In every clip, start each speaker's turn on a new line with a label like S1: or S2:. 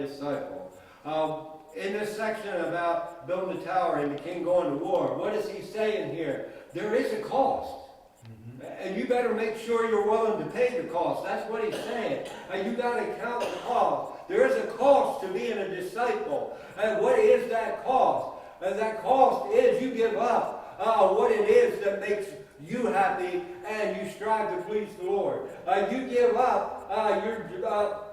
S1: disciple. In this section about building a tower and the king going to war, what is he saying here? There is a cost. And you better make sure you're willing to pay the cost. That's what he's saying. You got to count the cost. There is a cost to being a disciple. And what is that cost? And that cost is you give up what it is that makes you happy and you strive to please the Lord. You give up your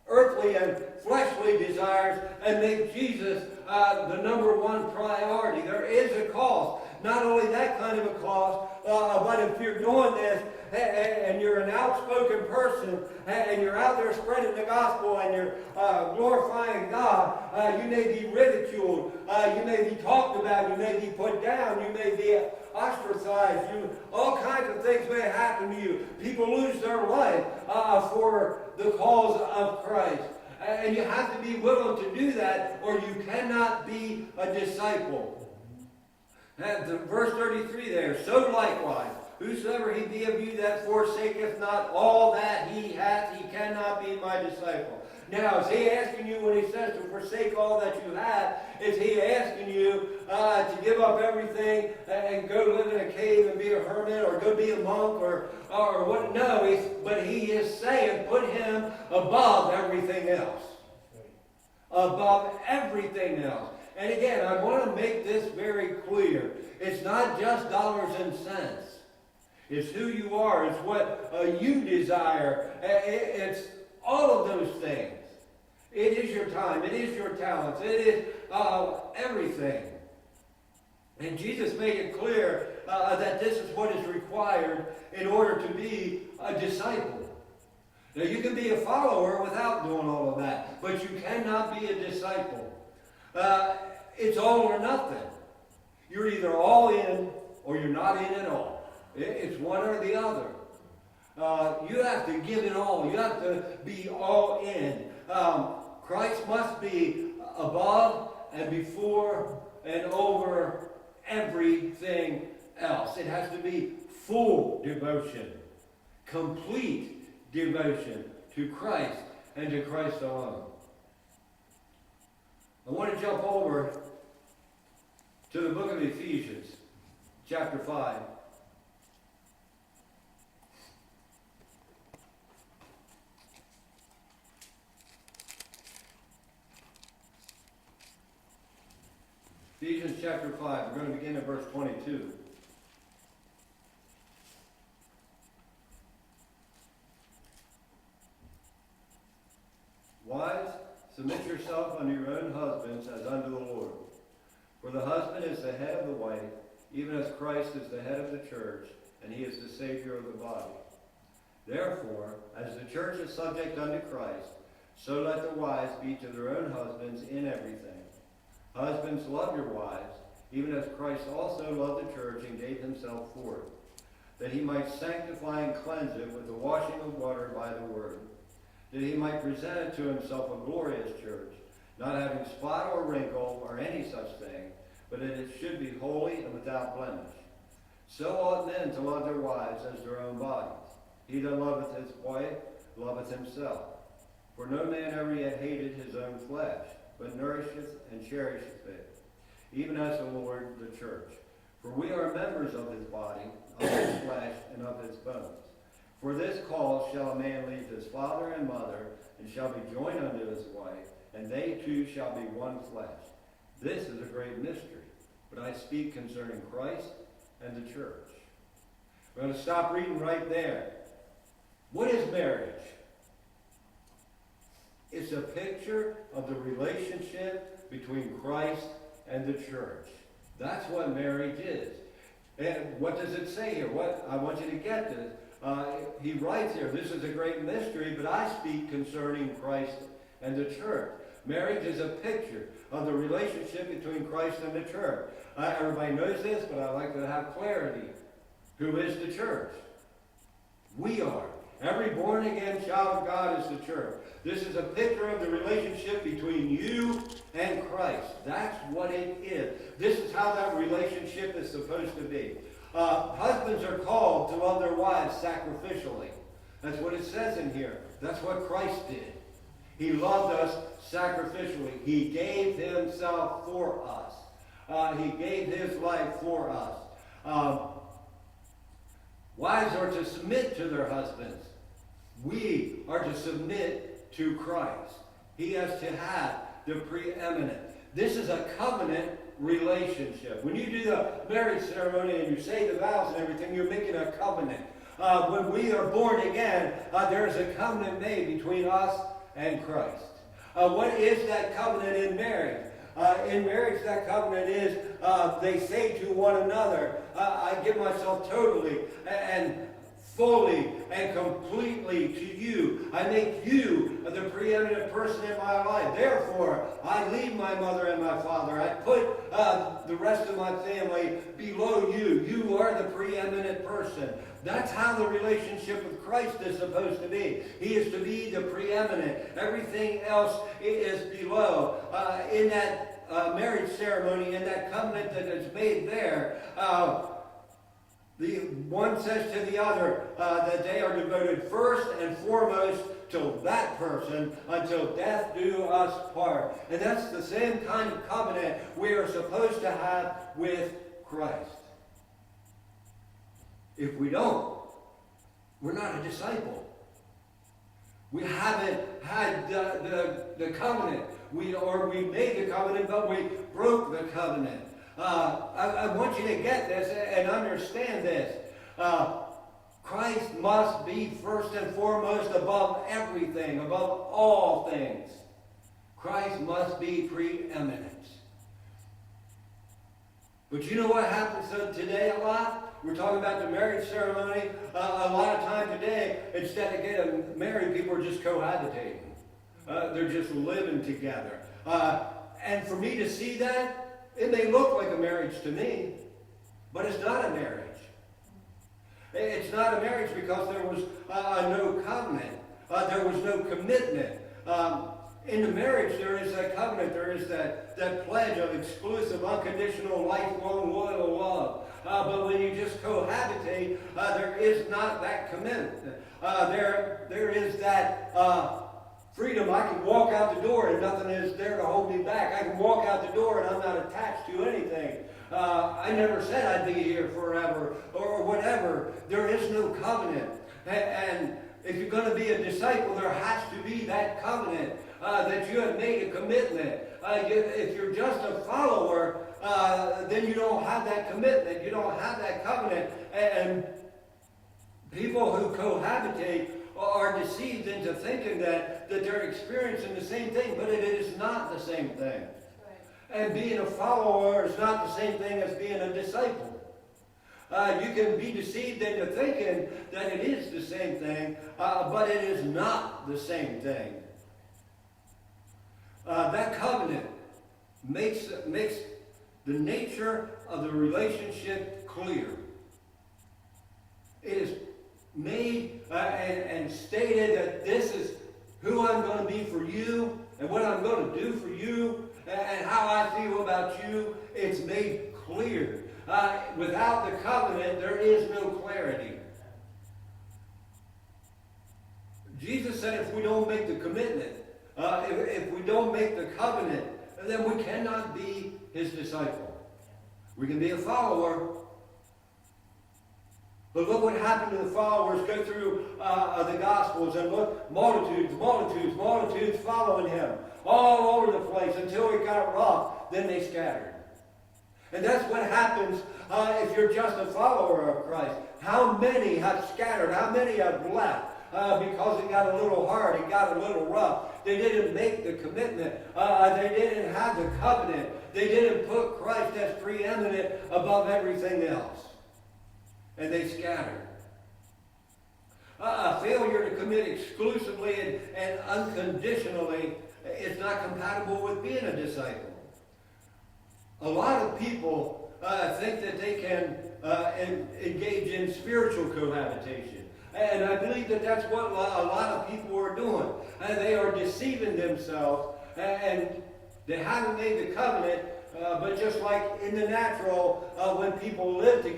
S1: earthly and fleshly desires and make Jesus the number one priority. There is a cost. Not only that kind of a cost, but if you're doing this and you're an outspoken person and you're out there spreading the gospel and you're glorifying God, you may be ridiculed, you may be talked about, you may be put down, you may be ostracized, all kinds of things may happen to you. People lose their life for the cause of Christ. And you have to be willing to do that or you cannot be a disciple. Verse 33 there, so likewise, whosoever he be of you that forsaketh not all that he hath, he cannot be my disciple. Now, is he asking you when he says to forsake all that you have, is he asking you to give up everything and go live in a cave and be a hermit or go be a monk or what? No, but he is saying put him above everything else. Above everything else. And again, I want to make this very clear. It's not just dollars and cents. It's who you are. It's what you desire. It's all of those things. It is your time. It is your talents. It is everything. And Jesus made it clear that this is what is required in order to be a disciple. Now, you can be a follower without doing all of that, but you cannot be a disciple. It's all or nothing. You're either all in or you're not in at all. It's one or the other. You have to give it all. You have to be all in. Christ must be above and before and over everything else. It has to be full devotion, complete devotion to Christ and to Christ alone. I want to jump over to the book of Ephesians, chapter 5. Ephesians chapter 5, we're going to begin at verse 22. Wives, submit yourself unto your own husbands as unto the Lord. For the husband is the head of the wife, even as Christ is the head of the church, and he is the Savior of the body. Therefore, as the church is subject unto Christ, so let the wives be to their own husbands in everything. Husbands, love your wives, even as Christ also loved the church and gave himself for it, that he might sanctify and cleanse it with the washing of water by the word, that he might present it to himself a glorious church, not having spot or wrinkle or any such thing, but that it should be holy and without blemish. So ought men to love their wives as their own bodies. He that loveth his wife loveth himself. For no man ever yet hated his own flesh, but nourisheth and cherisheth it, even as the Lord the church. For we are members of his body, of his flesh, and of his bones. For this cause shall a man leave his father and mother, and shall be joined unto his wife, and they two shall be one flesh. This is a great mystery, but I speak concerning Christ and the church. We're going to stop reading right there. What is marriage? It's a picture of the relationship between Christ and the church. That's what marriage is. And what does it say here? What I want you to get this. He writes here, this is a great mystery, but I speak concerning Christ and the church. Marriage is a picture of the relationship between Christ and the church. Everybody knows this, but I like to have clarity. Who is the church? We are. Every born-again child of God is the church. This is a picture of the relationship between you and Christ. That's what it is. This is how that relationship is supposed to be. Husbands are called to love their wives sacrificially. That's what it says in here. That's what Christ did. He loved us sacrificially. He gave himself for us. He gave his life for us. Wives are to submit to their husbands. We are to submit to Christ. He has to have the preeminent. This is a covenant relationship. When you do the marriage ceremony and you say the vows and everything, you're making a covenant. When we are born again, there is a covenant made between us and Christ. What is that covenant in marriage? In marriage, that covenant is they say to one another, I give myself totally and fully and completely to you. I make you the preeminent person in my life. Therefore, I leave my mother and my father. I put the rest of my family below you. You are the preeminent person. That's how the relationship with Christ is supposed to be. He is to be the preeminent. Everything else is below. In that marriage ceremony, in that covenant that is made there, the one says to the other that they are devoted first and foremost to that person until death do us part. And that's the same kind of covenant we are supposed to have with Christ. If we don't, we're not a disciple. We haven't had the covenant. We made the covenant, but we broke the covenant. I want you to get this and understand this. Christ must be first and foremost above everything, above all things. Christ must be preeminent. But you know what happens today a lot? We're talking about the marriage ceremony. A lot of time today, instead of getting married, people are just cohabitating. They're just living together. And for me to see that, it may look like a marriage to me, but it's not a marriage. It's not a marriage because there was no covenant. There was no commitment. In the marriage, there is that covenant. There is that pledge of exclusive, unconditional, lifelong, loyal love. But when you just cohabitate, there is not that commitment. There is that freedom. I can walk out the door and nothing is there to hold me back. I can walk out the door and I'm not attached to anything. I never said I'd be here forever or whatever. There is no covenant. And if you're going to be a disciple, there has to be that covenant, that you have made a commitment. If you're just a follower, then you don't have that commitment. You don't have that covenant. And people who cohabitate are deceived into thinking that they're experiencing the same thing, but it is not the same thing. Right. And being a follower is not the same thing as being a disciple. You can be deceived into thinking that it is the same thing, but it is not the same thing. That covenant makes the nature of the relationship clear. It is made and stated that this is who I'm going to be for you and what I'm going to do for you and how I feel about you. It's made clear. Without the covenant, there is no clarity. Jesus said if we don't make the commitment, if we don't make the covenant, then we cannot be his disciple. We can be a follower. But look what happened to the followers. Go through the Gospels and look, multitudes following him all over the place until it got rough. Then they scattered. And that's what happens if you're just a follower of Christ. How many have scattered? How many have left? Because it got a little hard, it got a little rough. They didn't make the commitment. They didn't have the covenant. They didn't put Christ as preeminent above everything else. And they scattered. A failure to commit exclusively and unconditionally is not compatible with being a disciple. A lot of people think that they can engage in spiritual cohabitation. And I believe that that's what a lot of people are doing. And they are deceiving themselves. And they haven't made the covenant. But just like in the natural, when people live together,